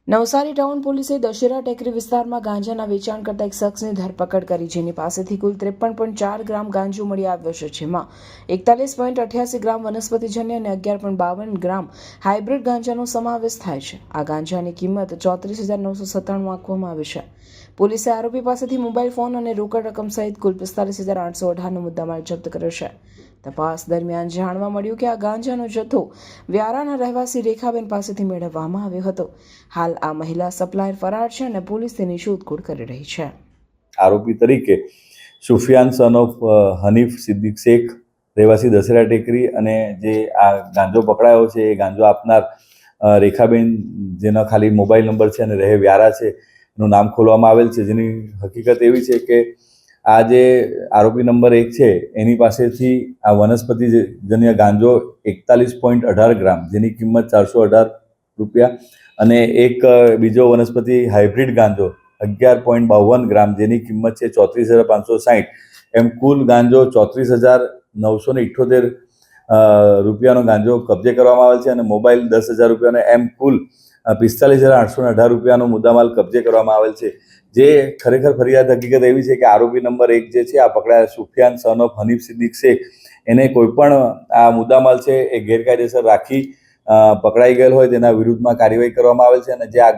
Navsari town પોલીસે દશેરા ટેકરી વિસ્તારમાં ગાંજાના વેચાણ કરતા એક શખ્સની ધરપકડ કરી, જેની પાસેથી કુલ 53.4 ગ્રામ ગાંજો મળી આવ્યો છે, જેમાં 41.88 ગ્રામ વનસ્પતિજન્ય અને 11.52 ગ્રામ હાઇબ્રિડ ગાંજાનો સમાવેશ થાય છે. આ ગાંજાની કિંમત 34,997 આંકવામાં આવી છે. પોલીસે આરોપી પાસેથી મોબાઈલ ફોન અને રોકડ રકમ સહિત કુલ 45,818નો મુદ્દામાલ જપ્ત કર્યો છે. તપાસ દરમિયાન જાણવા મળ્યું કે આ ગાંજાનો જથ્થો વ્યારાના રહેવાસી રેખાબેન પાસેથી મેળવવામાં આવ્યો હતો. હાલ આ મહિલા સપ્લાયર ફરાર છે અને પોલીસ તેની શોધખોળ કરી રહી છે. આરોપી તરીકે સુફિયાન સન ઓફ હનીફ સિદ્દીક શેખ, રહેવાસી દશેરા ટેકરી, અને જે આ ગાંજો પકડાયો છે એ ગાંજો આપનાર રેખાબેન, જેનો ખાલી મોબાઈલ નંબર છે અને રહે વ્યારા છે, એનું નામ ખોલવામાં આવેલ છે. જેની હકીકત એવી છે કે આ જે આરોપી નંબર 1 છે એની પાસેથી આ વનસ્પતિજન્ય ગાંજો 41.18 ગ્રામ, જેની કિંમત 418 રૂપિયા, અને એક બીજો વનસ્પતિ હાઇબ્રિડ ગાંજો 11.52 ગ્રામ, જેની કિંમત છે 34,560, એમ કુલ ગાંજો 34,978 રૂપિયાનો ગાંજો કબજે કરવામાં આવેલ છે, અને મોબાઈલ 10,000 રૂપિયાનો, એમ કુલ 45,818 રૂપિયાનો મુદ્દામાલ કબજે કરવામાં આવેલ છે. જે ખરેખર ફરિયાદ હકીકત એવી છે કે આરોપી નંબર 1 જે છે આ પકડાયા સુફિયાન સન ઓફ હનીફ સિદ્દીક શેખ, એને કોઈ પણ આ મુદ્દામાલ છે એ ગેરકાયદેસર રાખી પકડાઈ ગયેલ હોય તેના વિરુદ્ધમાં કાર્યવાહી કરવામાં આવેલ છે. અને જે આ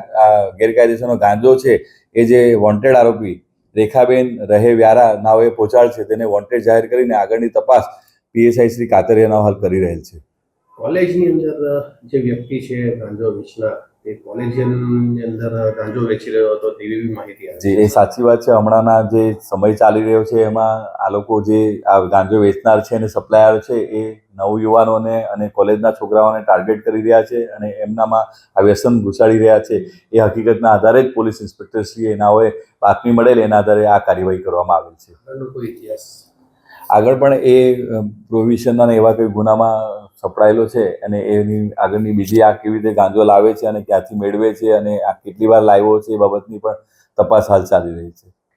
ગેરકાયદેસરનો ગાંજો છે એ જે વોન્ટેડ આરોપી રેખાબેન રહે વ્યારા નાઓએ પહોંચાડ છે, તેને વોન્ટેડ જાહેર કરીને આગળની તપાસ PSI શ્રી કાતરિયાના હાલ કરી રહેલ છે. કોલેજની અંદર જે વ્યક્તિ છે ગાંજો વેચનાર, તે કોલેજની અંદર ગાંજો વેચી રહ્યો હતો તેવી માહિતી આવી છે. એ સાચી વાત છે. હમણાંના જે સમય ચાલી રહ્યો છે એમાં આ લોકો જે આ ગાંજો વેચનાર છે અને સપ્લાયર છે એ નવયુવાનોને અને કોલેજના છોકરાઓને ટાર્ગેટ કરી રહ્યા છે અને એમનામાં આ વ્યસન ઘુસાડી રહ્યા છે. એ હકીકતના આધારે જ પોલીસ ઇન્સ્પેક્ટરશ્રીએ એનાઓએ બાતમી મળેલ એના આધારે આ કાર્યવાહી કરવામાં આવેલ છે. આગળ પણ એ પ્રોવિઝનના અને એવા કોઈ ગુનામાં સપડાયેલો છે, અને એની આગળની બીજી આ કેવી રીતે ગાંજો લાવે છે અને ક્યાંથી મેળવે છે અને આ કેટલી વાર લાવ્યો છે એ બાબતની પણ તપાસ હાલ ચાલી રહી છે.